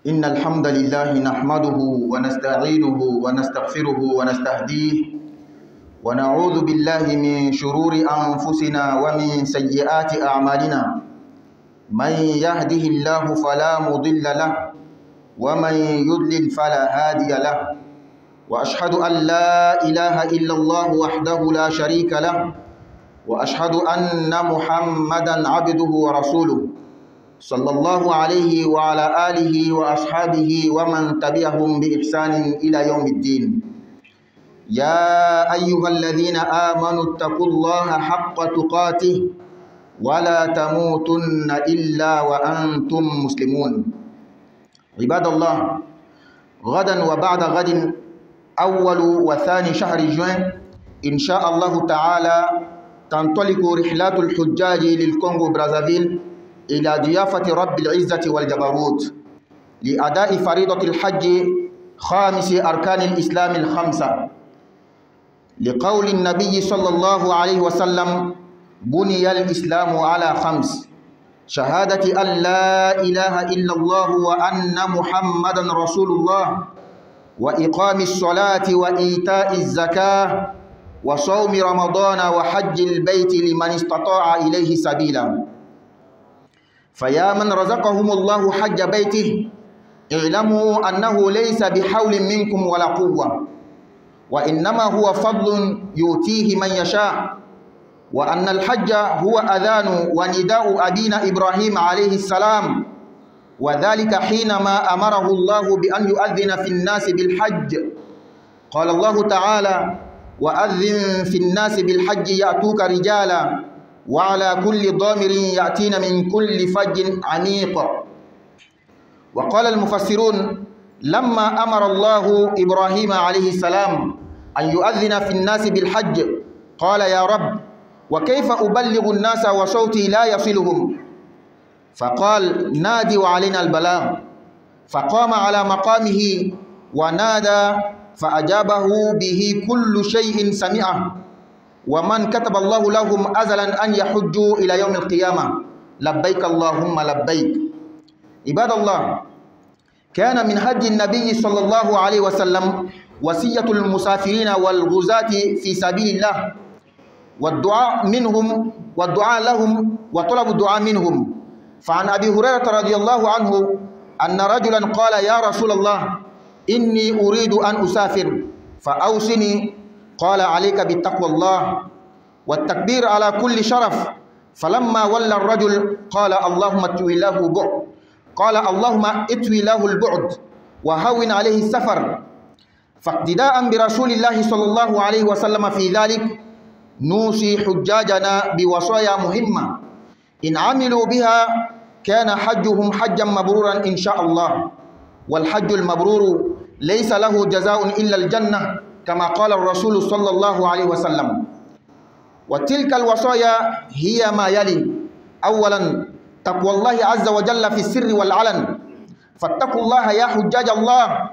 إن الحمد لله نحمده ونستعينه ونستغفره ونستهديه ونعوذ بالله من شرور أنفسنا ومن سيئات أعمالنا. من يهده الله فلا مضل له ومن يضلل فلا هادي له، وأشهد أن لا إله إلا الله وحده لا شريك له، وأشهد أن محمدا عبده ورسوله صلى الله عليه وعلى آله وأصحابه ومن تبعهم بإحسان إلى يوم الدين. يا أيها الذين آمنوا اتقوا الله حق تقاته ولا تموتن إلا وأنتم مسلمون. عباد الله، غدا وبعد غد أول وثاني شهر جوين إن شاء الله تعالى تنطلق رحلات الحجاج للكونغو برازافيل إلى ضيافة رب العزة والجبروت لأداء فريضة الحج خامس أركان الإسلام الخمسة، لقول النبي صلى الله عليه وسلم: بني الإسلام على خمس: شهادة أن لا إله إلا الله وأن محمدا رسول الله، وإقام الصلاة وإيتاء الزكاة وصوم رمضان وحج البيت لمن استطاع إليه سبيلا. فيا من رزقهم الله حج بيته، اعلموا أنه ليس بحول منكم ولا قوة، وإنما هو فضل يؤتيه من يشاء، وأن الحج هو أذان ونداء أبينا إبراهيم عليه السلام، وذلك حينما أمره الله بأن يؤذن في الناس بالحج. قال الله تعالى: وأذن في الناس بالحج يأتوك رجالا وعلى كل ضامر يأتين من كل فج عميق. وقال المفسرون: لما أمر الله إبراهيم عليه السلام أن يؤذن في الناس بالحج قال: يا رب، وكيف أبلغ الناس وصوتي لا يصلهم؟ فقال: نادي وعلينا البلاغ. فقام على مقامه ونادى فأجابه به كل شيء سمعه، ومن كتب الله لهم أزلا أن يحجوا إلى يوم القيامة. لبيك اللهم لبيك. عباد الله، كان من هدي النبي صلى الله عليه وسلم وصية المسافرين والغزاة في سبيل الله والدعاء لهم وطلب الدعاء منهم. فعن أبي هريرة رضي الله عنه أن رجلا قال: يا رسول الله، إني أريد أن أسافر فأوصني. قال: عليك بتقوى الله والتكبير على كل شرف. فلما ولى الرجل قال: اللهم اتوي له البعد وهون عليه السفر. فاقتداء برسول الله صلى الله عليه وسلم في ذلك نوصي حجاجنا بوصايا مهمة إن عملوا بها كان حجهم حجا مبرورا إن شاء الله. والحج المبرور ليس له جزاء إلا الجنة، كما قال الرسول صلى الله عليه وسلم. وتلك الوصايا هي ما يلي: أولا، تقوى الله عز وجل في السر والعلن، فاتقوا الله يا حجاج الله،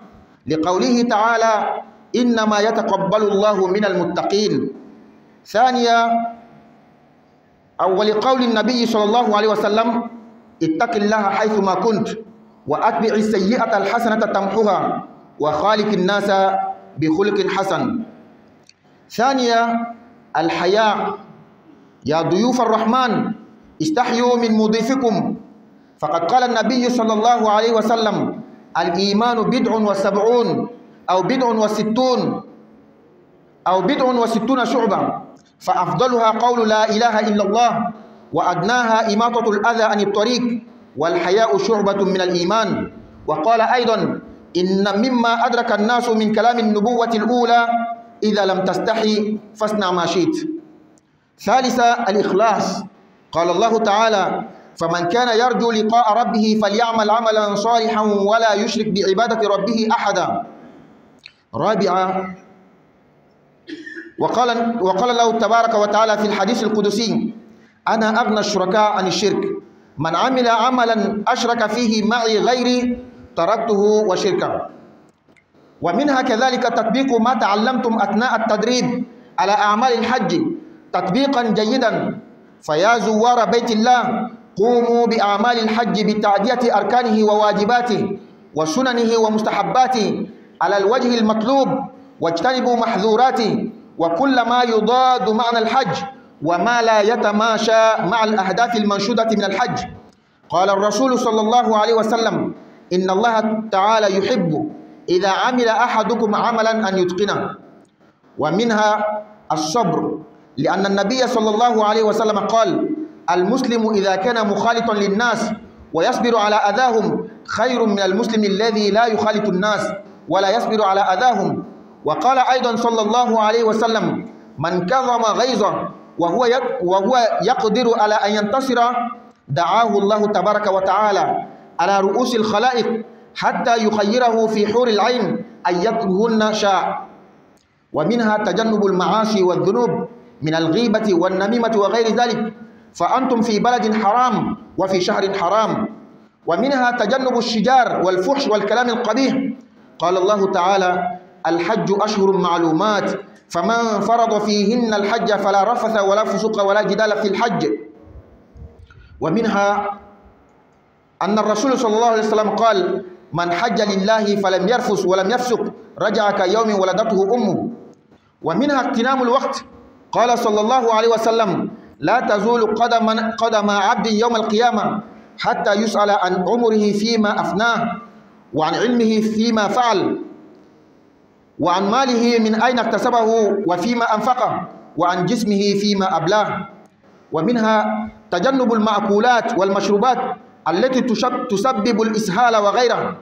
لقوله تعالى: إنما يتقبل الله من المتقين. ثانيا، ولقول النبي صلى الله عليه وسلم: اتق الله حيثما كنت وأتبع السيئة الحسنة تمحها وخالق الناس بخلق حسن. ثانيا، الحياء. يا ضيوف الرحمن، استحيوا من مضيفكم، فقد قال النبي صلى الله عليه وسلم: الإيمان 70 أو 60 شعبة، فأفضلها قول لا إله إلا الله، وأدناها إماطة الأذى عن الطريق، والحياء شعبة من الإيمان. وقال أيضا: إن مما أدرك الناس من كلام النبوة الأولى: إذا لم تستحي فاصنع ما شئت. ثالثا، الإخلاص. قال الله تعالى: فمن كان يرجو لقاء ربه فليعمل عملا صالحا ولا يشرك بعبادة ربه أحدا. رابعا، وقال الله تبارك وتعالى في الحديث القدسي: أنا أغنى الشركاء عن الشرك، من عمل عملا أشرك فيه معي غيري تركته وشركه. ومنها كذلك تطبيق ما تعلمتم أثناء التدريب على أعمال الحج تطبيقا جيدا. فيا زوار بيت الله، قوموا بأعمال الحج بتأدية أركانه وواجباته وسننه ومستحباته على الوجه المطلوب، واجتنبوا محظوراته وكل ما يضاد معنى الحج وما لا يتماشى مع الأهداف المنشودة من الحج. قال الرسول صلى الله عليه وسلم: إن الله تعالى يحب إذا عمل أحدكم عملا أن يتقنه. ومنها الصبر، لأن النبي صلى الله عليه وسلم قال: المسلم إذا كان مخالطا للناس ويصبر على أذاهم خير من المسلم الذي لا يخالط الناس ولا يصبر على أذاهم. وقال أيضا صلى الله عليه وسلم: من كظم غيظه وهو يقدر على أن ينتصر دعاه الله تبارك وتعالى على رؤوس الخلائق حتى يخيره في حور العين أيتهن شاء. ومنها تجنب المعاصي والذنوب من الغيبة والنميمة وغير ذلك، فأنتم في بلد حرام وفي شهر حرام. ومنها تجنب الشجار والفحش والكلام القبيح. قال الله تعالى: الحج أشهر معلومات فمن فرض فيهن الحج فلا رفث ولا فسوق ولا جدال في الحج. ومنها أن الرسول صلى الله عليه وسلم قال: من حج لله فلم يرفث ولم يفسق رجع كيوم ولدته أمه. ومنها اغتنام الوقت. قال صلى الله عليه وسلم: لا تزول قدم عبد يوم القيامة حتى يسأل عن عمره فيما أفناه، وعن علمه فيما فعل، وعن ماله من أين اكتسبه وفيما أنفقه، وعن جسمه فيما أبلاه. ومنها تجنب المأكولات والمشروبات التي تسبب الإسهال وغيرها.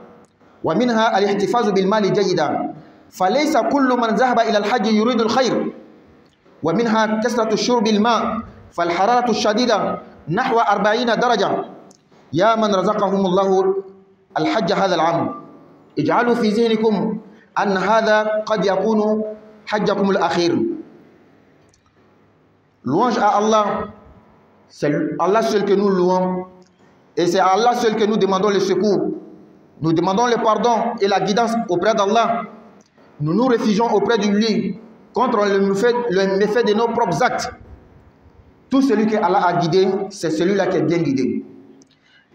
ومنها الاحتفاظ بالمال جيدا، فليس كل من ذهب إلى الحج يريد الخير. ومنها كثرة الشرب الماء، فالحرارة الشديدة نحو 40 درجة. يا من رزقهم الله الحج هذا العام، اجعلوا في ذهنكم أن هذا قد يكون حجكم الأخير. Louange à Allah, c'est Allah seul que nous louons, et c'est à Allah seul que nous demandons le secours. Nous demandons le pardon et la guidance auprès d'Allah. Nous nous réfugions auprès de lui contre le méfait de nos propres actes. Tout celui que Allah a guidé, c'est celui-là qui est bien guidé.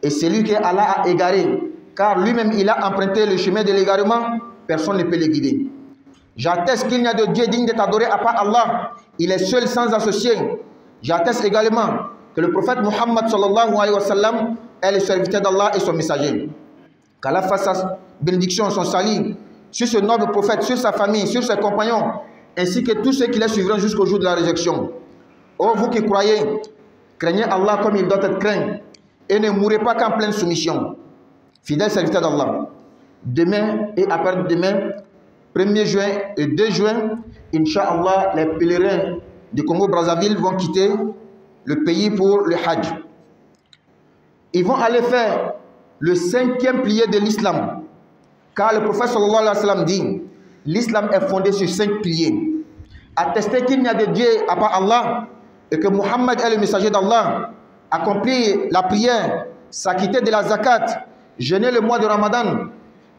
Et celui que Allah a égaré, car lui-même il a emprunté le chemin de l'égarement, personne ne peut le guider. J'atteste qu'il n'y a de Dieu digne d'être adoré à part Allah. Il est seul sans associé. J'atteste également que le prophète Muhammad sallallahu alayhi wa sallam est le serviteur d'Allah et son messager. Qu'Allah fasse sa bénédiction, son salut sur ce noble prophète, sur sa famille, sur ses compagnons, ainsi que tous ceux qui les suivront jusqu'au jour de la résurrection. Ô vous qui croyez, craignez Allah comme il doit être craint et ne mourrez pas qu'en pleine soumission. Fidèles serviteurs d'Allah, demain et après-demain, 1er juin et 2 juin, Inch'Allah, les pèlerins du Congo-Brazzaville vont quitter le pays pour le Hajj. Ils vont aller faire le 5e pilier de l'islam. Car le prophète sallallahu alayhi wa sallam dit: l'islam est fondé sur 5 piliers. Attester qu'il n'y a de Dieu à part Allah et que Muhammad est le messager d'Allah, accomplir la prière, s'acquitter de la zakat, jeûner le mois de Ramadan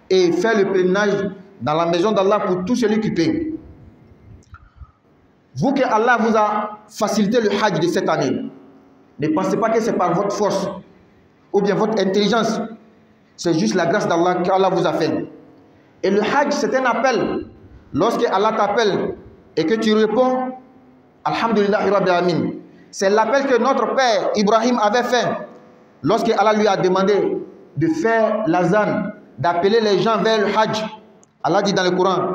et faire le pèlerinage dans la maison d'Allah pour tous celui qui paie. Vous que Allah vous a facilité le Hajj de cette année, ne pensez pas que c'est par votre force ou bien votre intelligence. C'est juste la grâce d'Allah qu'Allah vous a fait. Et le Hajj, c'est un appel. Lorsque Allah t'appelle et que tu réponds, Alhamdulillah Rabbil Alamin. C'est l'appel que notre père Ibrahim avait fait lorsque Allah lui a demandé de faire l'azan, d'appeler les gens vers le Hajj. Allah dit dans le Coran: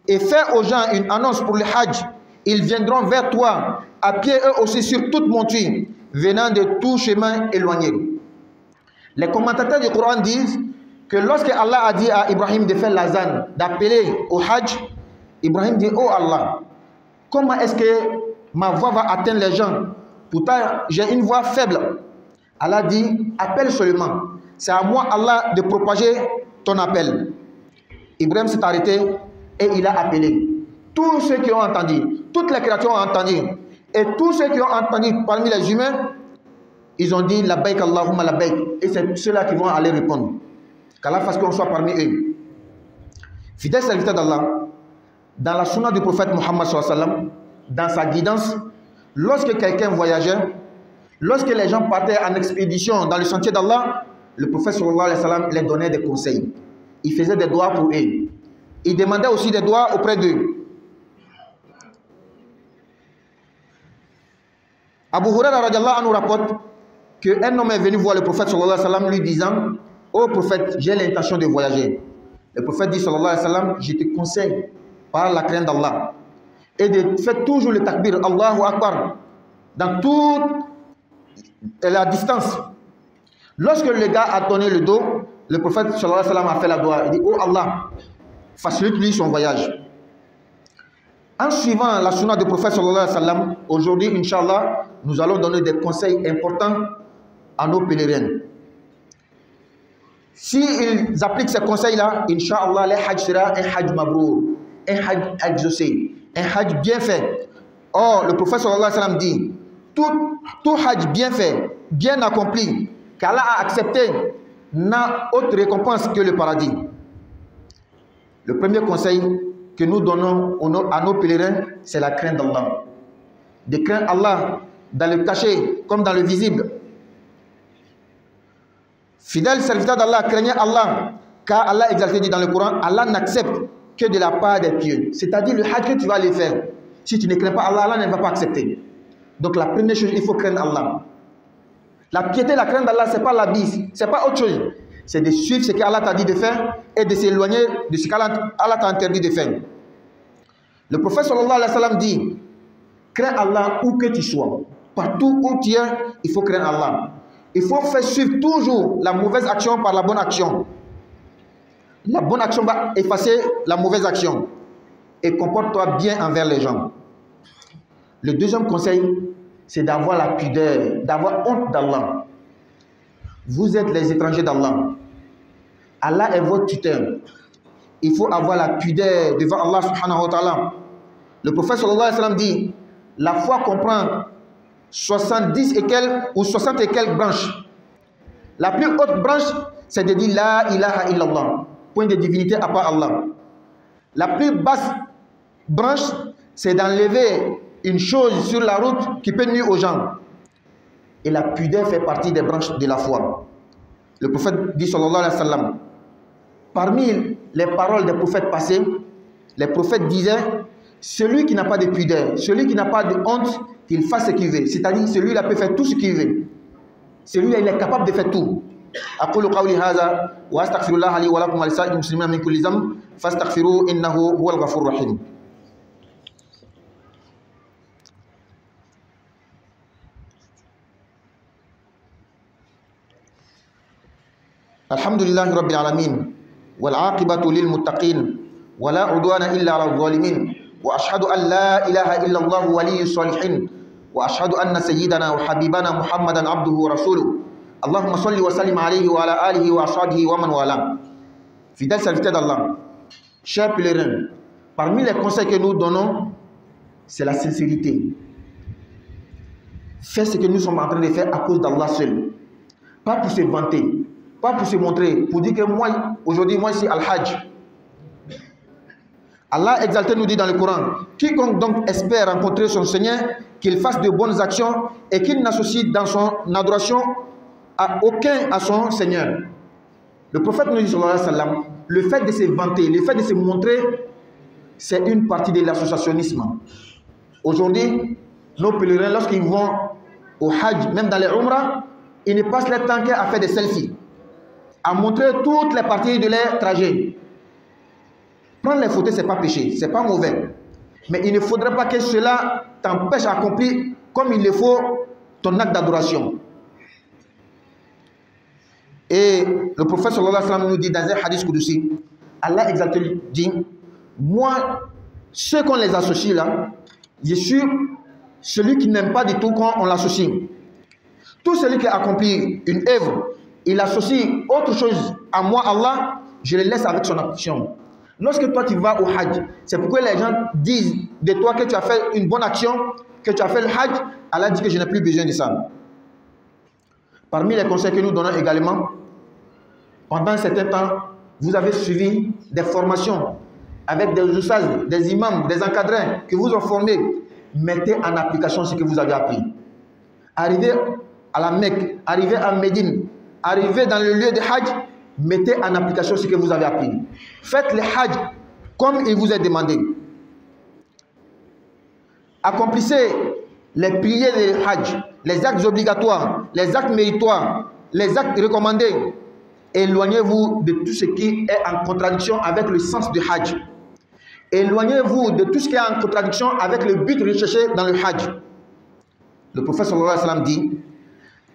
et fais aux gens une annonce pour le Hajj. Ils viendront vers toi, à pied eux aussi sur toute monture, venant de tout chemin éloigné. Les commentateurs du Coran disent que lorsque Allah a dit à Ibrahim de faire l'azan, d'appeler au Hajj, Ibrahim dit: oh Allah, comment est-ce que ma voix va atteindre les gens? Pourtant, j'ai une voix faible. Allah dit: appelle seulement. C'est à moi, Allah, de propager ton appel. Ibrahim s'est arrêté et il a appelé. Tous ceux qui ont entendu, toutes les créatures ont entendu. Et tous ceux qui ont entendu parmi les humains, ils ont dit labbaik Allahumma labbaik. Et c'est ceux-là qui vont aller répondre. Qu'Allah fasse qu'on soit parmi eux. Fidèles serviteurs d'Allah, dans la sunna du prophète Muhammad sallallahu alayhi wa sallam, dans sa guidance, lorsque quelqu'un voyageait, lorsque les gens partaient en expédition dans le sentier d'Allah, le prophète sallallahu alayhi wa sallam les donnait des conseils. il faisait des doigts pour eux. Il demandait aussi des doigts auprès d'eux. Abu Huraira radiallahu anhu rapporte qu'un homme est venu voir le prophète sallallahu alayhi wa sallam lui disant: ô prophète, j'ai l'intention de voyager. Le prophète dit sallallahu alayhi wa sallam: je te conseille par la crainte d'Allah et de faire toujours le takbir Allahu Akbar dans toute la distance. Lorsque le gars a tourné le dos, le prophète sallallahu alayhi wa sallam a fait la doua. Il dit: oh Allah, facilite-lui son voyage. En suivant la sunna du prophète sallallahu alayhi wa sallam, aujourd'hui, Inch'Allah, nous allons donner des conseils importants à nos pèlerins. S'ils appliquent ces conseils-là, Inch'Allah, le hajj sera un hajj mabrour, un hajj exaucé, un hajj bien fait. Or, le prophète sallallahu alayhi wa sallam dit: tout hajj bien fait, bien accompli, qu'Allah a accepté, n'a autre récompense que le paradis. Le premier conseil que nous donnons à nos pèlerins, c'est la crainte d'Allah. De craindre Allah dans le caché comme dans le visible. Fidèle serviteur d'Allah, craignez Allah, car Allah exalté dit dans le Coran: Allah n'accepte que de la part des pieux. C'est-à-dire le hajj que tu vas aller faire, si tu ne crains pas Allah, Allah ne va pas accepter. Donc la première chose, il faut craindre Allah. La piété, la crainte d'Allah, ce n'est pas l'abus, ce n'est pas autre chose. C'est de suivre ce qu'Allah t'a dit de faire et de s'éloigner de ce qu'Allah t'a interdit de faire. Le prophète sallallahu alayhi wa sallam dit: crains Allah où que tu sois. Partout où tu es, il faut craindre Allah. Il faut faire suivre toujours la mauvaise action par la bonne action. La bonne action va effacer la mauvaise action. Et comporte-toi bien envers les gens. Le deuxième conseil, c'est d'avoir la pudeur, d'avoir honte d'Allah. Vous êtes les étrangers d'Allah. Allah est votre tuteur. Il faut avoir la pudeur devant Allah subhanahu wa ta'ala. Le prophète sallallahu alayhi wa sallam dit: la foi comprend 70 et quelques ou 60 et quelques branches. La plus haute branche, c'est de dire la ilaha illallah, point de divinité à part Allah. La plus basse branche, c'est d'enlever une chose sur la route qui peut nuire aux gens. Et la pudeur fait partie des branches de la foi. Le prophète dit sallallahu alayhi wa sallam, parmi les paroles des prophètes passés, les prophètes disaient: celui qui n'a pas de pudeur, celui qui n'a pas de honte, qu'il fasse ce qu'il veut. C'est-à-dire celui-là peut faire tout ce qu'il veut. Celui-là, il est capable de faire tout. أقول قولي هذا وأستغفر الله لي ولكم ولسائر المسلمين من كل ذنب فاستغفروه إنه هو الغفور الرحيم. الحمد لله رب العالمين والعاقبة للمتقين ولا عدوان إلا على الظالمين وأشهد أن لا إله إلا الله ولي الصالحين وأشهد أن سيدنا وحبيبنا محمدا عبده ورسوله اللهم صل وسلم عليه وعلى آله وأصحابه ومن والاه. Fidèles serviteurs d'Allah, chers pèlerins, parmi les conseils que nous donnons, c'est la sincérité. Faites ce que nous sommes en train de faire à cause d'Allah seul. Pas pour se vanter, pas pour se montrer, pour dire que moi, aujourd'hui, moi, je suis Al-Hajj. Allah exalté nous dit dans le Coran: quiconque donc espère rencontrer son Seigneur, qu'il fasse de bonnes actions et qu'il n'associe dans son adoration à aucun à son Seigneur. Le prophète nous dit sallallahu alayhi wa sallam, le fait de se vanter, le fait de se montrer, c'est une partie de l'associationnisme. Aujourd'hui, nos pèlerins, lorsqu'ils vont au Hajj, même dans les Umrah, ils ne passent leur temps qu'à faire des selfies, à montrer toutes les parties de leur trajet. Prendre les photos, ce n'est pas péché, ce n'est pas mauvais. Mais il ne faudrait pas que cela t'empêche d'accomplir comme il le faut ton acte d'adoration. Et le prophète sallallahu alayhi wa sallam nous dit dans un hadith Qudsi, Allah exalté dit: moi, ceux qu'on les associe là, je suis celui qui n'aime pas du tout quand on l'associe. Tout celui qui a accompli une œuvre, il associe autre chose à moi, Allah, je le laisse avec son action. Lorsque toi tu vas au Hajj, c'est pourquoi les gens disent de toi que tu as fait une bonne action, que tu as fait le Hajj. Allah dit que je n'ai plus besoin de ça. Parmi les conseils que nous donnons également, pendant un certain temps, vous avez suivi des formations avec des ustaz, des imams, des encadrants qui vous ont formés. Mettez en application ce que vous avez appris. Arrivez à la Mecque, arrivez à Médine, arrivez dans le lieu de Hajj, mettez en application ce que vous avez appris. Faites le hajj comme il vous est demandé. Accomplissez les piliers du hajj, les actes obligatoires, les actes méritoires, les actes recommandés. Éloignez-vous de tout ce qui est en contradiction avec le sens du hajj. Éloignez-vous de tout ce qui est en contradiction avec le but recherché dans le hajj. Le prophète sallallahu alayhi wa sallam dit,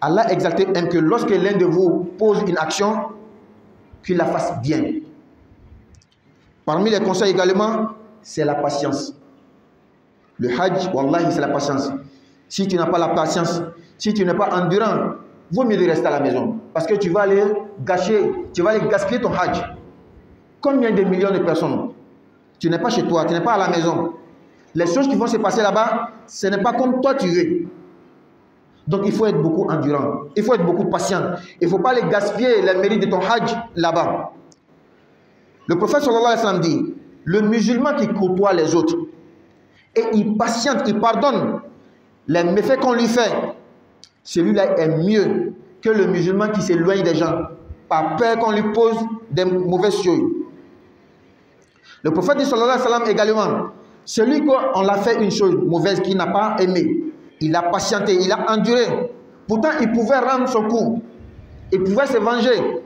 Allah exalté aime que lorsque l'un de vous pose une action, qu'il la fasse bien. Parmi les conseils également, c'est la patience. Le hajj, wallahi, c'est la patience. Si tu n'as pas la patience, si tu n'es pas endurant, vaut mieux de rester à la maison. Parce que tu vas aller gâcher, tu vas aller gaspiller ton hajj. Combien de millions de personnes? Tu n'es pas chez toi, tu n'es pas à la maison. Les choses qui vont se passer là-bas, ce n'est pas comme toi tu veux. Donc il faut être beaucoup endurant, il faut être beaucoup patient. Il ne faut pas les gaspiller les mérites de ton hajj là-bas. Le prophète sallallahu alayhi wa sallam dit, le musulman qui côtoie les autres, et il patiente, il pardonne les méfaits qu'on lui fait, celui-là est mieux que le musulman qui s'éloigne des gens, par peur qu'on lui pose des mauvaises choses. Le prophète dit sallallahu alayhi wa sallam également, celui qu'on l'a fait une chose mauvaise qu'il n'a pas aimé, il a patienté, il a enduré. Pourtant, il pouvait rendre son coup. Il pouvait se venger.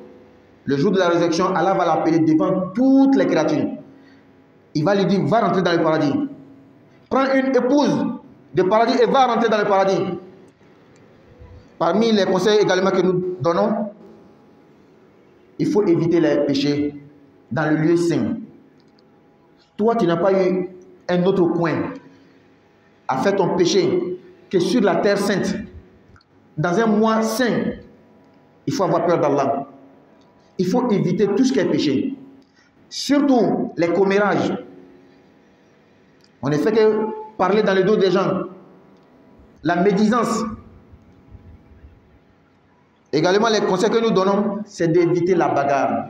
Le jour de la résurrection, Allah va l'appeler devant toutes les créatures. Il va lui dire, va rentrer dans le paradis. Prends une épouse de paradis et va rentrer dans le paradis. Parmi les conseils également que nous donnons, il faut éviter les péchés dans le lieu saint. Toi, tu n'as pas eu un autre coin à faire ton péché que sur la terre sainte. Dans un mois saint, il faut avoir peur d'Allah. Il faut éviter tout ce qui est péché. Surtout les commérages. On ne fait que parler dans le dos des gens. La médisance. Également, les conseils que nous donnons, c'est d'éviter la bagarre,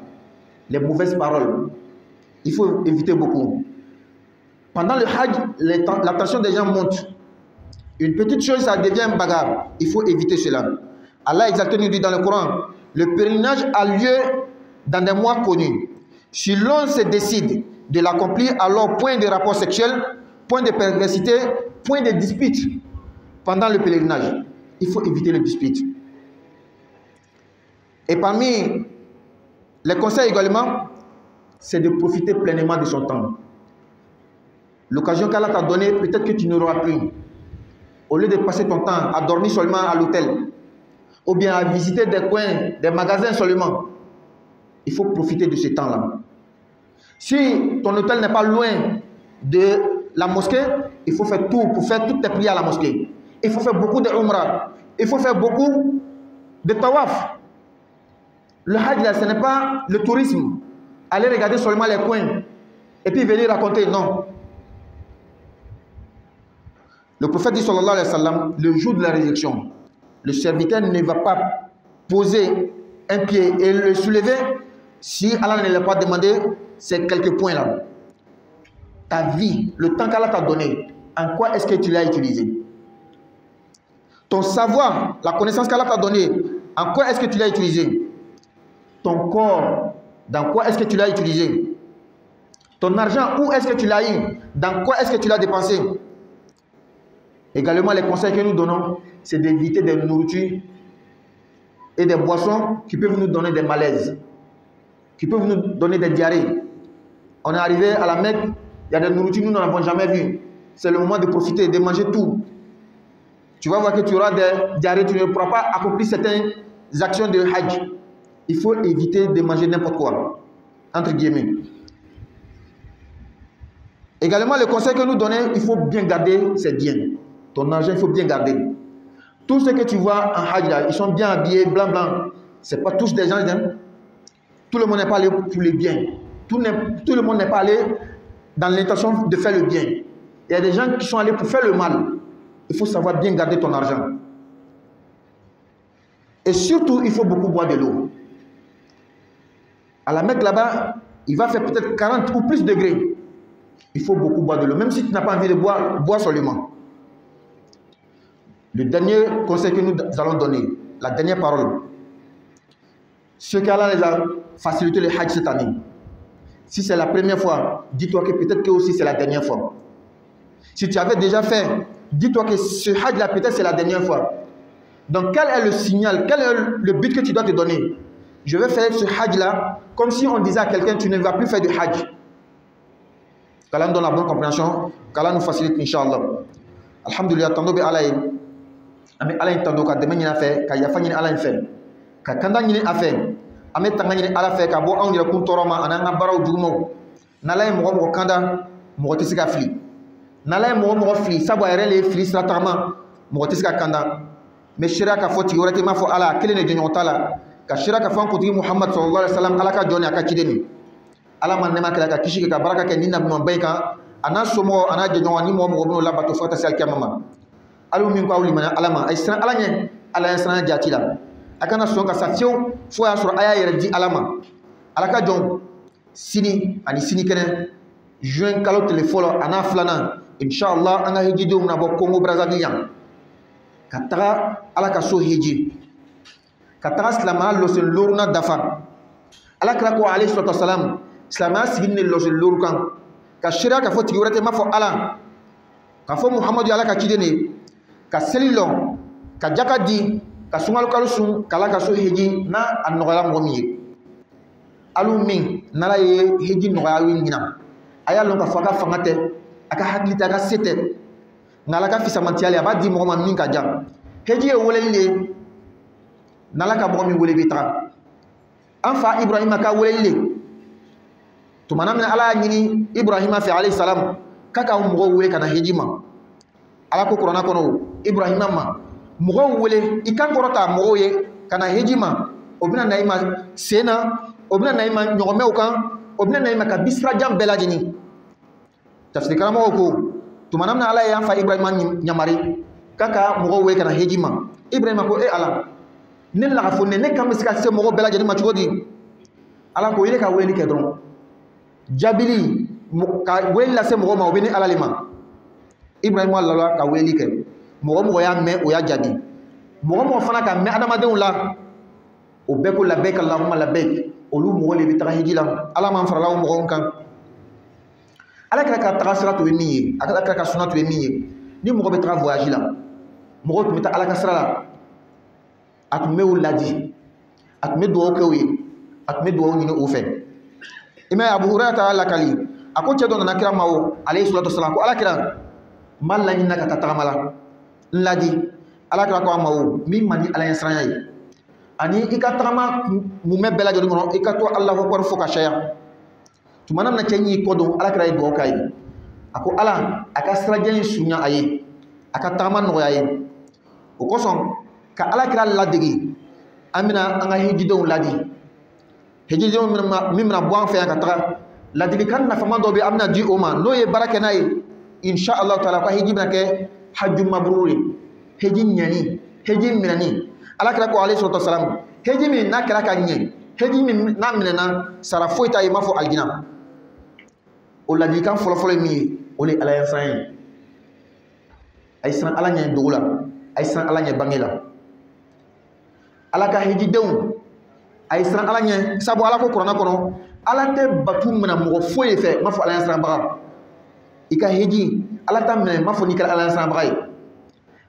les mauvaises paroles. Il faut éviter beaucoup. Pendant le hajj, la tension des gens monte. Une petite chose, ça devient une bagarre. Il faut éviter cela. Allah exalté nous dit dans le Coran, le pèlerinage a lieu dans des mois connus. Si l'on se décide de l'accomplir, alors point de rapport sexuel, point de perversité, point de dispute pendant le pèlerinage. Il faut éviter les disputes. Et parmi les conseils également, c'est de profiter pleinement de son temps. L'occasion qu'Allah t'a donnée, peut-être que tu n'auras plus. Au lieu de passer ton temps à dormir seulement à l'hôtel, ou bien à visiter des coins, des magasins seulement, il faut profiter de ce temps-là. Si ton hôtel n'est pas loin de la mosquée, il faut faire tout pour faire toutes tes prières à la mosquée. Il faut faire beaucoup de umrah. Il faut faire beaucoup de tawaf. Le hajj, ce n'est pas le tourisme. Aller regarder seulement les coins et puis venir raconter, non. Le prophète dit sallallahu alayhi wa sallam, le jour de la résurrection, le serviteur ne va pas poser un pied et le soulever si Allah ne l'a pas demandé ces quelques points là. Ta vie, le temps qu'Allah t'a donné, en quoi est-ce que tu l'as utilisé? Ton savoir, la connaissance qu'Allah t'a donnée, en quoi est-ce que tu l'as utilisé? Ton corps, dans quoi est-ce que tu l'as utilisé? Ton argent, où est-ce que tu l'as eu? Dans quoi est-ce que tu l'as dépensé? Également, les conseils que nous donnons, c'est d'éviter des nourritures et des boissons qui peuvent nous donner des malaises, qui peuvent nous donner des diarrhées. On est arrivé à la Mecque, il y a des nourritures que nous n'avons jamais vues. C'est le moment de profiter, de manger tout. Tu vas voir que tu auras des diarrhées, tu ne pourras pas accomplir certaines actions de hajj. Il faut éviter de manger n'importe quoi, entre guillemets. Également, le conseil que nous donnons, il faut bien garder ses biens. Ton argent, il faut bien garder. Tout ce que tu vois en hajj, là, ils sont bien habillés, blanc, blanc. Ce n'est pas tous des gens, hein? Tout le monde n'est pas allé pour le bien. Tout le monde n'est pas allé dans l'intention de faire le bien. Il y a des gens qui sont allés pour faire le mal. Il faut savoir bien garder ton argent. Et surtout, il faut beaucoup boire de l'eau. À la Mecque là-bas, il va faire peut-être 40 ou plus degrés. Il faut beaucoup boire de l'eau. Même si tu n'as pas envie de boire, bois seulement. Le dernier conseil que nous allons donner, la dernière parole, ceux qu'Allah les a facilité le Hajj cette année. Si c'est la première fois, dis-toi que peut-être que aussi c'est la dernière fois. Si tu avais déjà fait, dis-toi que ce Hajj là peut-être c'est la dernière fois. Donc quel est le signal, quel est le but que tu dois te donner? Je vais faire ce Hajj là comme si on disait à quelqu'un tu ne vas plus faire de Hajj. Qu'Allah nous donne la bonne compréhension, qu'Allah nous facilite, Inch'Allah. Alhamdulillah, tando be Allah ye. Ame Allah tando ka deme nyina fe, ka yafa nyina Allah fe. Ka kanda nyina afe. Ame tanga nyina Allah fe ka bo an yira kun toroma ananga baraw jugumo. Nala ye mo kanda mo tisika fli. Nala ye mo fli sabo yere le fli stratama mo tisika kanda. Me shira ka foti yorete ma fo Allah kele ne jonyo tala. Ka shira ka fan kutigi Muhammad sallallahu alaihi wasallam ala ka joni aka kideni. Ala man nema kala ka kishi ka baraka ke ninna no bayka ana somo ana jonyo ni mo mo la bato fata sel kiyama. Alu min ko awli mana alama ay sran ala nye ala sran jatila akana son ka safio fo ya sur aya yere di alama alaka jon sini ani sini kene juin kalo telefolo ana flana inshallah anga hiji do na bo Congo Brazzaville katara alaka so hiji katara slama lo sen loruna dafa alaka ko alayhi salatu wassalam slama sigin lo sen lorukan ka shira ka foti yorete ma fo ala ka fo Muhammadu alaka kidene ka selilon ka jaka di ka sungal kalusun kala ka so heji na annogala mo mi alu min nala ye heji noga wi nyina aya lon ka faka fangate aka haklita ka sete nala ka fisa mantiali abadi mo ma min ka jam heji e wolele nala ka mo mi wole bita anfa Ibrahima ka wolele to manamna ala nyini Ibrahima fi alayhi salam kaka mo wole kana heji ma ala ko Qur'ana kono Ibrahima ma mogo wele ikan korota mogo ye kana hejima obina naima sena obina naima nyogome ukan obina naima ka bisra jam belajini tafsir karamo ko tumanamna ala ya fa Ibrahima nyamari kaka mogo wele kana hejima Ibrahima ko e ala nen la fo ne kam ska se mogo belajini ma chugodi ala ko ile ka wele ke don jabili ka wele la se mogo ma obini ala lima Ibrahima Allah ka wele ke mogo ya me o ya jadi mogo fana ka me adamadenw la o be ko labbaik allahumma labbaik olu mogo le bi taga hijila ala man farala o mogo kan ala ka taga sira to mi ala ka sunna to mi ni mogo be taga voyage la mogo to meta ala ka sira la atme o ladi atme do o kewi atme do o ni o fe ima Abu Hurairah ta'ala kali ako che do na kira mawo alayhi salatu wassalam ko ala kira mal la ni naka taga mala ladi ala kira ko amawo min mani ala yasranya yi ani ikatama mume bela jodi ngono ikato Allahu akbar fo ka shaya to manam na cenyi ko do ala kira do kay ako ala aka srajen sunya ayi aka tama no yayi o ko son ka ala kira ladigi amina anga hijido ladi hijido mimna buan fe aka tra ladigi kan na famando be amna di oma no ye baraka nay insha Allah taala ko hijibna ke hajju mabruri heji nyani heji minani alakira ko alayhi salatu wasalam heji min na kira ka nye heji min na minana sara foita yi mafo aljina o la dikan folo folo mi o le ala yansan ay san ala nya dogula ay san ala nya bangela alaka heji dew ay san ala nya sabu ala ko Qur'ana kono ala te batu mina mo foye fe mafo ala yansan baga ika heji ala ta mina mafo ni kala ala yansan baga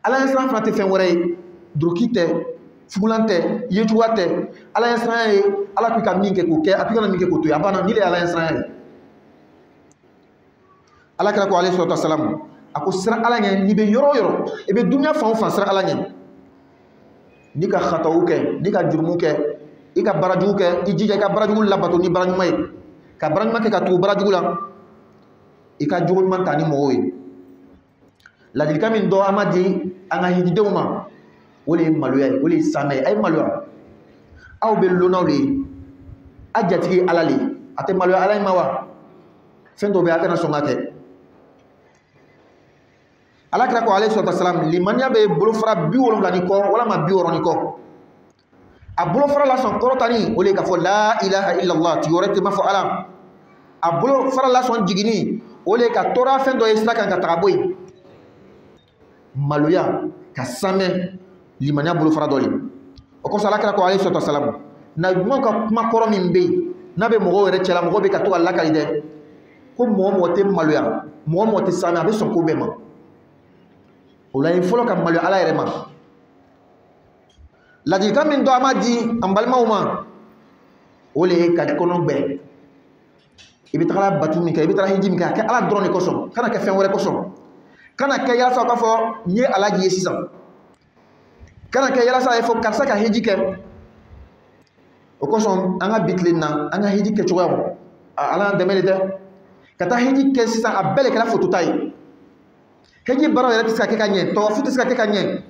ala yansan fana te fen wore drokite fugulante yetuwate ala yansan ye ala ku ka minke ko ke apika na minke ko to yabana ni le ala yansan ye ala kala ko alayhi salatu wasalam ako sira ala nya ni be yoro yoro e be dunya fa o fa sira ala nya ni ka khatawu ke ni ka jurmu ke i ka baraju ke i jija ka baraju labato ni baraju may ka baraju make ka tu baraju la i ka jugul man tani mo yi la dil kamin do amadi anga hijidew ma wole maluya wole samay ay maluya aw be lonawle ajatigi alali ate maluya alay mawa fendo be akana songate ala kira ko alayhi salatu wassalam limanya be bolo fara bi wolon ni ko wala ma bi woroni ko a bolo fara la son korotani wole ka fo la ilaha illa allah ti yorete ma fo ala a bolo fara la son jigini wole ka tora fendo isla kan ka tagaboy maluya ka same limanya bolo fara doli o ko sala kira ko alayhi salatu wassalam na ɲuman ka kuma kɔrɔ min bɛ yen n'a bɛ mɔgɔw yɛrɛ cɛla mɔgɔw bɛ ka to ka lakali dɛ ko mɔgɔ tɛ maloya mɔgɔ tɛ sanu a bɛ sɔn ko bɛɛ ma o la i fɔlɔ ka maloya Ala yɛrɛ ma ladilikan min dɔ an b'a di an balimaw ma o le ye ka kɔnɔ gbɛ i bɛ taga batu min kɛ i bɛ taga hiji min kɛ a kɛ Ala dɔrɔn de kosɔn kana kɛ fɛn wɛrɛ kosɔn kana kɛ yalasa k'a fɔ n ye Alaji ye sisan kana kɛ yalasa a ye fɔ karisa ka hiji kɛ o kosɔn an ka bi tile na an ka hiji kɛ cogoya Ala y'an dɛmɛ de dɛ ka taa hiji kɛ sisan a bɛɛ de kɛra fotota ye hiji baaraw yɛrɛ tɛ se ka kɛ ka ɲɛ tawafu tɛ se ka kɛ ka ɲɛ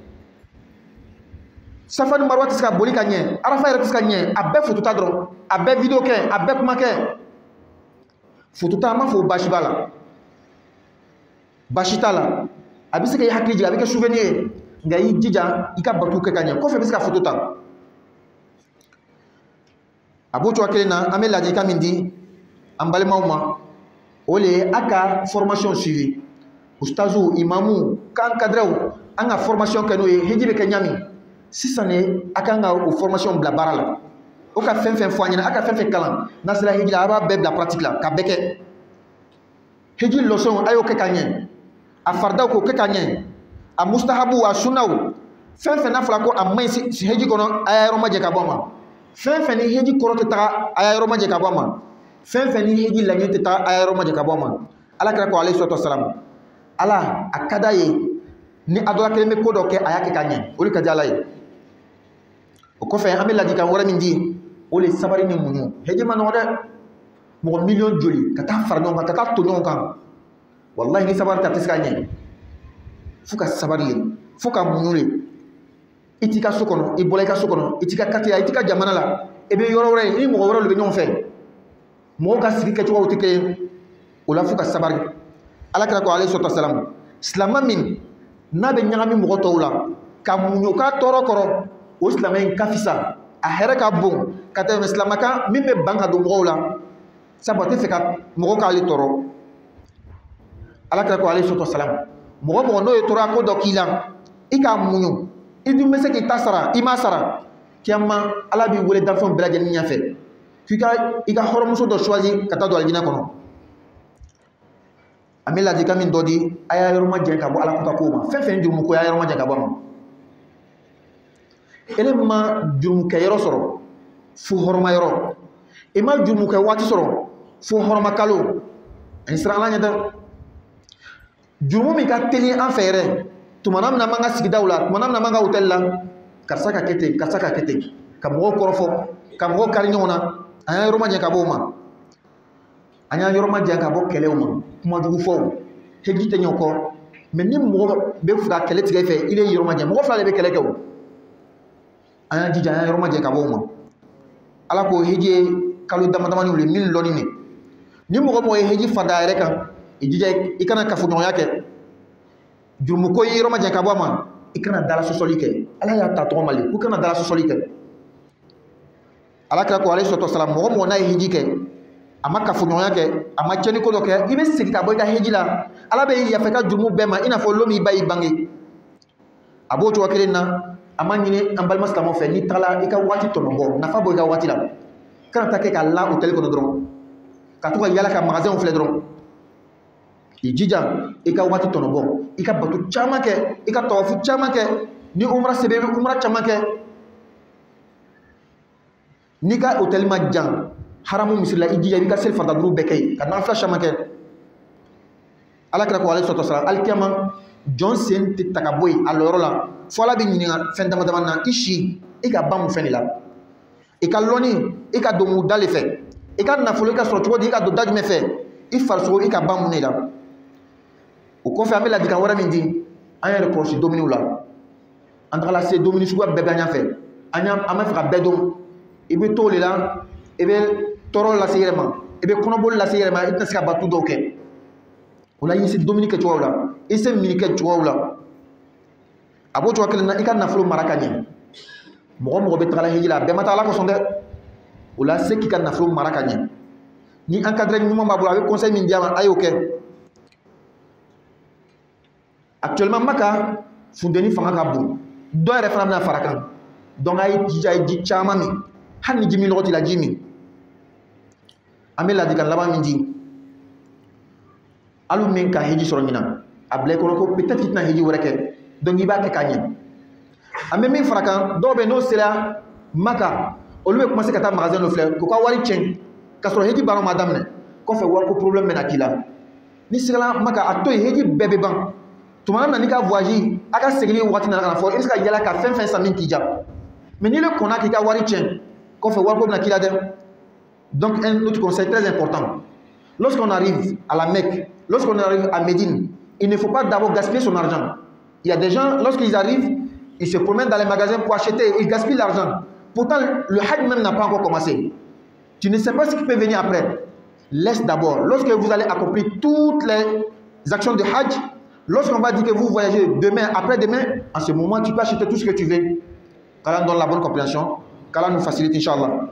safa ni marwa tɛ se ka boli ka ɲɛ arafa yɛrɛ tɛ se ka ɲɛ a bɛɛ fotota dɔrɔn a bɛɛ video kɛ a bɛɛ kuma kɛ fotota an b'a fɔ basi b'a la basi t'a la a bɛ se ka i hakili jigin a bɛ kɛ souvenir ye nka i jija i ka batu kɛ ka ɲɛ kɔfɛ i bɛ se ka foto ta a b'o cogoya kelen na an bɛ ladilikan min di an balimaw ma o le ye a ka formation suivi ustazu imamu kan kadrew an ka formation kɛ n'o ye hiji bɛ kɛ ɲami sisan ne a kan ka o formation bila baara la o ka fɛn fɛn fɔ an ɲɛna a ka fɛn fɛn kalan n'a sera hiji la a b'a bɛɛ bila pratique la ka bɛɛ kɛ hiji leçon a y'o kɛ ka ɲɛ a faridaw k'o kɛ ka ɲɛ a mustahabu a sunnaw fɛn fɛn n'a fɔra ko a maɲi hiji kɔnɔ a y'a yɔrɔ majɛ ka bɔ a ma fɛn fɛn ni hiji kɔrɔ tɛ taga a y'a yɔrɔ majɛ ka bɔ a ma fɛn fɛn ni hiji laɲini tɛ taga a y'a yɔrɔ majɛ ka bɔ a ma Ala kira ko alayhi salatu wasalam Ala a ka d'a ye ni a dɔ kelen bɛ ko dɔ kɛ a y'a kɛ ka ɲɛ o de ka di Ala ye o kɔfɛ an bɛ ladilikan wɛrɛ min di o le sabari ni muɲu hiji ma nɔgɔ dɛ mɔgɔ miliyɔn joli ka taa fara ɲɔgɔn kan ka taa to ɲɔgɔn kan wallahi ni sabari ta tɛ se ka ɲɛ fo ka sabari le fo ka muɲu le i t'i ka so kɔnɔ i bɔra i ka so kɔnɔ i t'i ka quartier la i t'i ka jamana la i bɛ yɔrɔ wɛrɛ i ni mɔgɔ wɛrɛw de bɛ ɲɔgɔn fɛ mɔgɔw ka sigi kɛcogow tɛ kelen o la fo ka sabari Ala kira ko alayhi salatu wasalam silamɛ min n'a bɛ ɲagami mɔgɔ tɔw la ka muɲu k'a tɔɔrɔ kɔrɔ o silamɛ in ka fisa a hɛrɛ ka bon ka tɛmɛ silamɛ kan min bɛ ban ka don mɔgɔw la sabu a tɛ fɛ ka mɔgɔ k'ale tɔɔrɔ Ala kira ko alayhi salatu wasalam mɔgɔ n'o ye tɔɔrɔya ko dɔ k'i la i k'a muɲu i dun bɛ se k'i ta sara i m'a sara kiyama Ala b'i wele danfɛnw bɛɛ lajɛlen ɲɛfɛ f'i ka i ka hɔrɔnmuso dɔ choisi ka taa don alijinɛ kɔnɔ an bɛ ladilikan min dɔ di a y'a yɔrɔ majɛ ka bɔ Ala kota kow ma fɛn fɛn jurumu ko a y'a yɔrɔ majɛ ka bɔ a ma ele ma jurumu kɛ yɔrɔ sɔrɔ fo hɔrɔma yɔrɔ i ma jurumu kɛ waati sɔrɔ fo hɔrɔma kalo ani siran Ala ɲɛ dɛ jurumu min ka teli an fɛ yɛrɛ tumana min na man ka sigidaw la tumana min na man ka hôtel la karisa ka kɛ ten karisa ka kɛ ten ka mɔgɔw kɔrɔfɔ ka mɔgɔw kari ɲɔgɔn na an y'a yɔrɔ majɛ ka bɔ o ma an y'a yɔrɔ majɛ ka bɔ kɛlɛw ma kumajugu fɔw hiji tɛ ɲɛ o kɔ mais ni mɔgɔ bɛ fɛ ka kɛlɛ tigɛ i fɛ i de ye yɔrɔ majɛ mɔgɔ fila de bɛ kɛlɛ kɛ o an y'a jija an y'a yɔrɔ majɛ ka bɔ o ma Ala ko hiji ye kalo dama damani wele min lɔni ne ni mɔgɔ ye hiji fada yɛrɛ kan i jija i kana kafoɲɔgɔnya kɛ jurumu ko i yɔrɔ majɛ ka bɔ a ma i kana dala sɔsɔli kɛ Ala y'a ta tɔgɔ ma le k'u kana dala sɔsɔli kɛ Ala kira ko alayhi salatu wasalam mɔgɔ n'a ye hiji kɛ a ma kafoɲɔgɔnya kɛ a ma tiɲɛni ko dɔ kɛ i bɛ segin ka bɔ i ka hiji la Ala bɛ yafa i ka jurumu bɛɛ ma i n'a fɔ lo min i ba y'i bange a b'o cogoya kelen na a ma ɲini an balima silamɛw fɛ n'i tagala i ka waati tɔnɔbɔ nafa bɔ i ka waati la kana taa kɛ ka la hôtel kɔnɔ dɔrɔn ka to ka yala ka magasin filɛ dɔrɔn i jija i ka waati tɔnɔbɔ i ka bato caman kɛ i ka tawafu caman kɛ ni umra sɛbɛn i bɛ umra caman kɛ n'i ka hôtel ma jan haramu misiri la i jija i b'i ka seli farida duuru bɛɛ kɛ yen ka nafila caman kɛ Ala kira ko alayhi salatu wasalam alikiyama jɔn sen tɛ ta ka bɔ yen a lɔyɔrɔ la fo Ala bɛ ɲininka fɛn dama dama na i si i ka ban mun fɛn de la i ka lɔnni i ka don mun da de fɛ i ka nafolo i ka sɔrɔ cogo di i ka don da jumɛn fɛ i farisogo i ka ban mun de la o kɔfɛ an bɛ ladilikan wɛrɛ min di an yɛrɛ kɔlɔsi dominiw la an tagala se domini suguya bɛɛ bɛ an ɲɛfɛ an bɛ fɛ ka bɛɛ dɔn i bɛ to de la i bɛ tɔɔrɔ lase i yɛrɛ ma i bɛ kɔnɔboli lase i yɛrɛ ma i tɛna se ka batu dɔw kɛ o la i se domini kɛcogoyaw la i se mini kɛcogoyaw la a b'o cogoya kelen na i ka nafolo mara ka ɲɛ mɔgɔ bɛ tagala hiji la bɛɛ ma taa Ala kosɔn dɛ o la se k'i ka nafolo mara ka ɲɛ ni encadré ɲuman b'a bolo a bɛ conseil min di a ma a y'o kɛ actuellement Maka funteni fanga ka bon dɔ yɛrɛ fana bɛna fara kan donc a ye jija a ye ji caman min hani jimi loti la jimi amela dikan laba minji alu men ka hiji soro nyina able ko ko peut-être kitna hiji warake donc iba ke kanyi amé min fraka do be no sera maka olu be commencer kata magasin no fleur ko wari chen ka soro hiji baro madame ne ko fe war ko problème men akila ni sera maka atoy hiji bebe ban tuma na ni ka voyage aka segli wati na kana fo iska yala ka fen fen samin ki jab mais ni le kona ki ka wari chen ko fe war ko na kila dem. Donc un autre conseil très important, lorsqu'on arrive à la Mecque, lorsqu'on arrive à Médine, il ne faut pas d'abord gaspiller son argent. Il y a des gens, lorsqu'ils arrivent, ils se promènent dans les magasins pour acheter, ils gaspillent l'argent. Pourtant, le Hajj même n'a pas encore commencé. Tu ne sais pas ce qui peut venir après. Laisse d'abord. Lorsque vous allez accomplir toutes les actions de Hajj, lorsqu'on va dire que vous voyagez demain, après-demain, en ce moment, tu peux acheter tout ce que tu veux. Qu'Allah donne la bonne compréhension, qu'Allah nous facilite, Inch'Allah.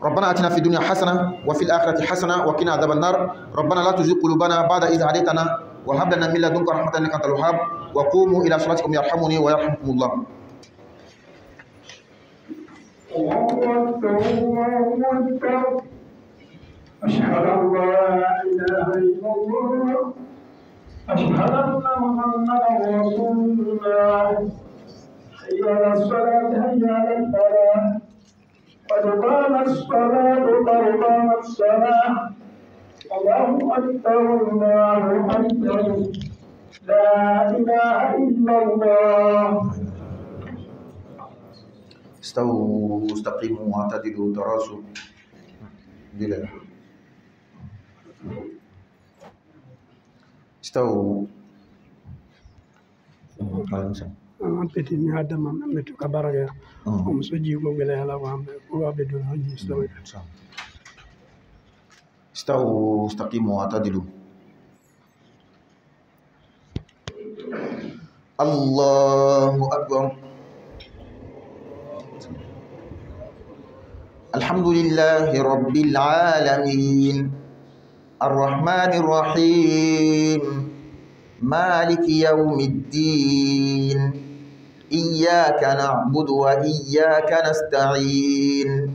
ربنا آتنا في الدنيا حسنة وفي الآخرة حسنة وقنا عذاب النار ربنا لا تزغ قلوبنا بعد إذ هديتنا وهب لنا من لدنك رحمة إنك أنت الوهاب وقوموا إلى صلاتكم يرحمني ويرحمكم الله. أشهد أن لا إله إلا الله أشهد أن محمدا رسول الله حي على الصلاة حي على الفلاح قد قامت الصلاة قد قامت الصلاة الله أكبر الله أكبر لا إله إلا الله. استووا استقيموا واعتدلوا تراصوا جلال استووا petit ni adama metu kabaraga so jigo gele hala wa ko abedu hanji stawi استووا استقيموا واعتدلوا الله أكبر الحمد لله رب العالمين الرحمن الرحيم مالك يوم الدين إياك نعبد وإياك نستعين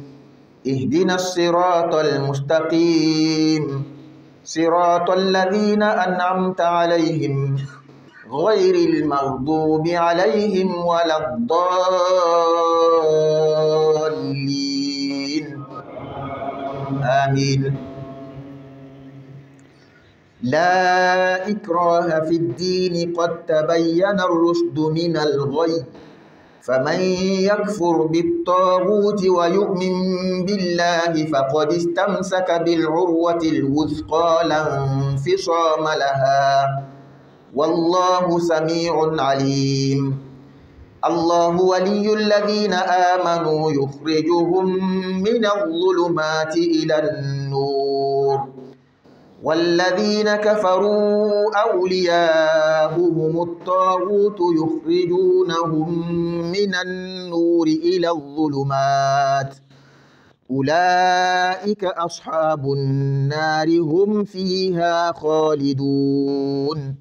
اهدنا الصراط المستقيم صراط الذين أنعمت عليهم غير المغضوب عليهم ولا الضالين آمين. لا إكراه في الدين قد تبين الرشد من الغي فمن يكفر بالطاغوت ويؤمن بالله فقد استمسك بالعروة الوثقى لا انفصام لها والله سميع عليم. الله ولي الذين آمنوا يخرجهم من الظلمات إلى النور والذين كفروا أولياؤهم الطاغوت يخرجونهم من النور إلى الظلمات أولئك أصحاب النار هم فيها خالدون.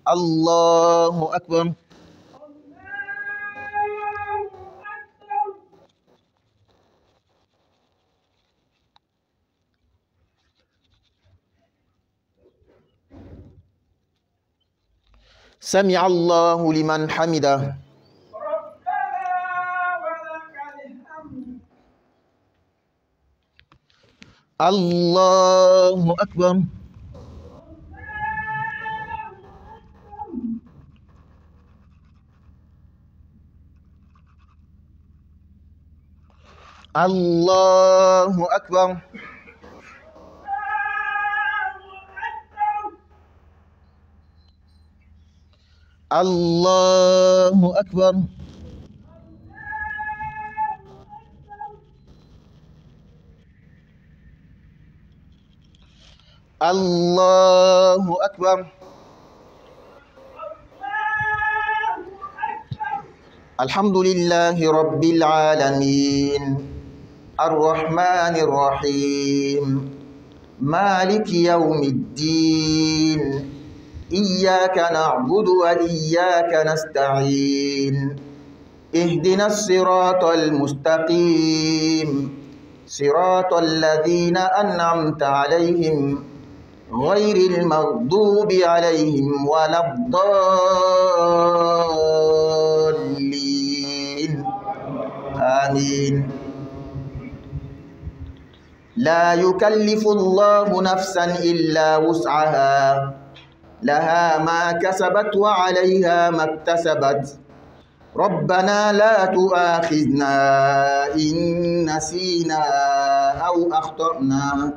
الله أكبر. سمع الله لمن حمده. الله أكبر. الله أكبر. الله أكبر. الله أكبر. الحمد لله رب العالمين الرحمن الرحيم مالك يوم الدين إياك نعبد وإياك نستعين اهدنا الصراط المستقيم صراط الذين أنعمت عليهم غير المغضوب عليهم ولا الضالين آمين. لا يكلف الله نفسا إلا وسعها لها ما كسبت وعليها ما اكتسبت ربنا لا تؤاخذنا إن نسينا أو أخطأنا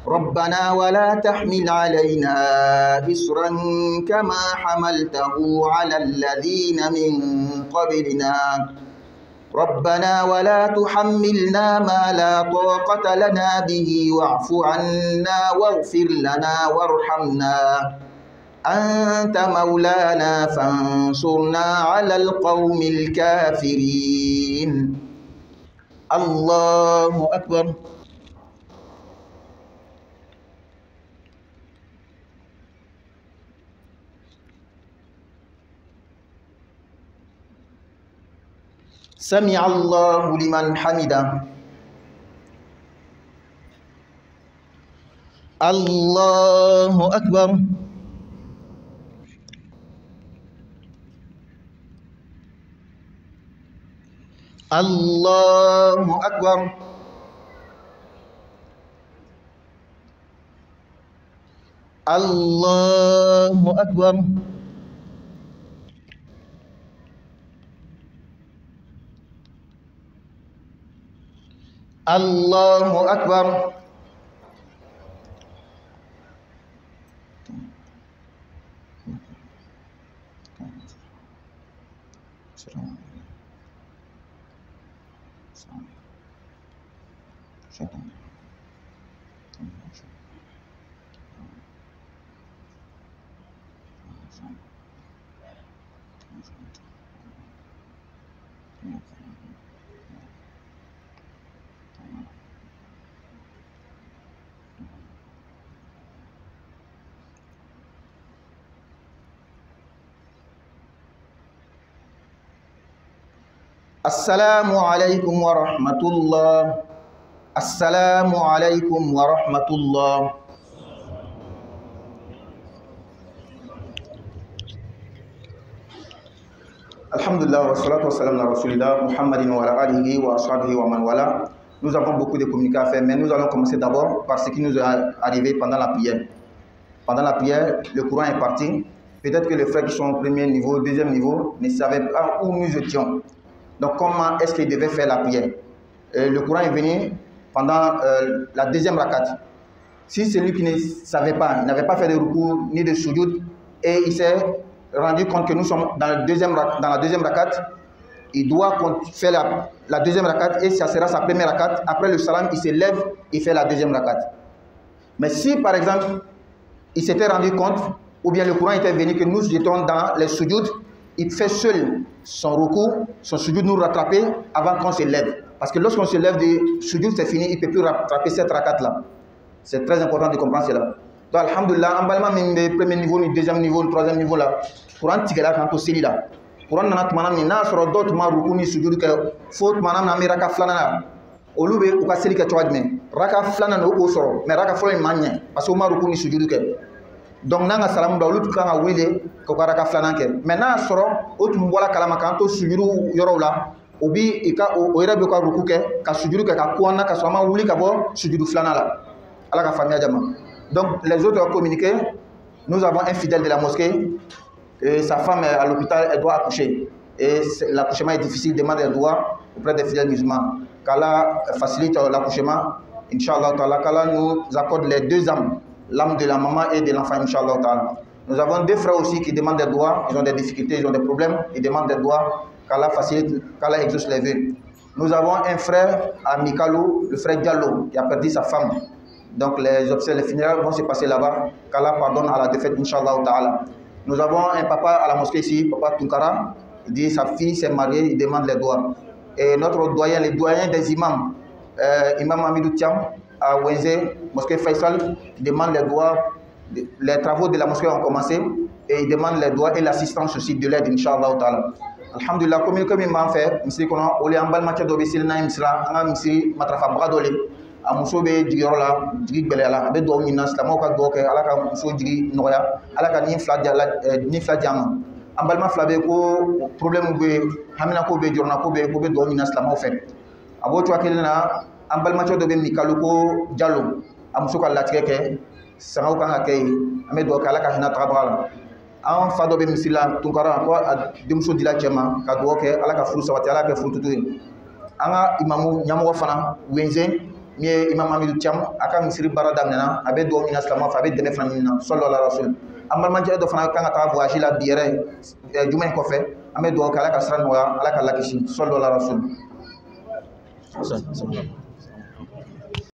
ربنا ولا تحمل علينا إصرا كما حملته على الذين من قبلنا ربنا ولا تحملنا ما لا طاقة لنا به واعف عنا واغفر لنا وارحمنا أنت مولانا فانصرنا على القوم الكافرين. الله أكبر. سمع الله لمن حمده. الله أكبر. الله أكبر. الله أكبر. الله أكبر. السلام عليكم ورحمة الله. السلام عليكم ورحمة الله. Alhamdulillah wa salatu wa salam ala Rasulillah Muhammadin wa ala alihi wa ashabihi wa man wala. Nous avons beaucoup de communiqués à faire, mais nous allons commencer d'abord par ce qui nous est arrivé pendant la prière. Pendant la prière, le courant est parti. Peut-être que les frères qui sont au premier niveau, deuxième niveau, ne savaient pas où nous étions. Donc comment est-ce qu'il devait faire la prière? Le courant est venu pendant la deuxième rakat. Si celui qui ne savait pas, il n'avait pas fait de ruku ni de sujoud, et il s'est rendu compte que nous sommes dans la deuxième rakat, il doit faire la deuxième rakat et ça sera sa première rakat. Après le salam, il se lève et fait la deuxième rakat. Mais si par exemple, il s'était rendu compte, ou bien le courant était venu que nous étions dans les sujoud, il fait seul son ruku, son sujoud nous rattraper avant qu'on se lève. Parce que lorsqu'on se lève de sujoud, c'est fini, il ne peut plus rattraper cette rakat-là. C'est très important de comprendre cela. Donc, alhamdulillah, en balma le premier niveau, le deuxième niveau, le troisième niveau là, Courant tigala quand on s'est là. Courant n'a manam ni na soro d'autres ma ruku ni sujoud que faute manam na mi raka flana. Olube ou ka seli ka choadme. Raka flana no o soro, mais raka flana manya parce que ma ruku ni sujoud que. Donc nanga salam da lutu kan wile ko raka flana ke. Mais na soro o tum wala kalama kan to sujoud yoro la. Obi ika o ira be ka ruku ke ka sujoud ke ka kuana ka soma wuli ka bo sujoud flana la. Ala ka famille jama. Donc les autres ont communiqué. Nous avons un fidèle de la mosquée. Et sa femme est à l'hôpital, elle doit accoucher. Et l'accouchement est difficile, demande un droit auprès des fidèles musulmans. Qu'Allah facilite l'accouchement, Inch'Allah, qu'Allah nous accorde les deux âmes, l'âme de la maman et de l'enfant, Inch'Allah. Nous avons deux frères aussi qui demandent des droits, ils ont des difficultés, ils ont des problèmes, ils demandent des droits, qu'Allah facilite, qu'Allah exauce les vœux. Nous avons un frère à Mikalou, le frère Diallo, qui a perdu sa femme. Donc les obsèques, les funérailles vont se passer là-bas, qu'Allah pardonne à la défaite, Inch'Allah. Nous avons un papa à la mosquée ici, papa Tunkara, il dit sa fille s'est mariée, il demande les droits. Et notre doyen, les doyens des imams, Imam Amidou Thiam à Wenzé, mosquée Faisal, demande les droits. Les travaux de la mosquée ont commencé et il demande les droits et l'assistance aussi de l'aide, Inch'Allah. alhamdulillah comme man fait misiri kono oli an balma do be silna misra anga misiri matrafa bradole amuso be jigiro la jigi belela be do minna islamo ka do ke ala ka muso jigi noya ala ka ni fla jam an balma fla be ko problème be hamina ko be jorna ko be do minna islamo fe abo to akelina an balma do be mikalu ko jallo amuso ka latige ke sangaw kan ka kay ame do ka ala ka hina tabala an fa do be misila tunkara ko demso dila cema ka do ke ala ka furu sabati ala ka furu tutu anga imamu nyamo fana wenze mi imam Amidou Thiam aka misiri bara damena abe do mina islama fa be deme fana minna sallallahu alaihi wasallam amal man do fana kan ta voyage la biere jumain ko fe ame do kala ka sran wa ala ka lakishi sallallahu alaihi wasallam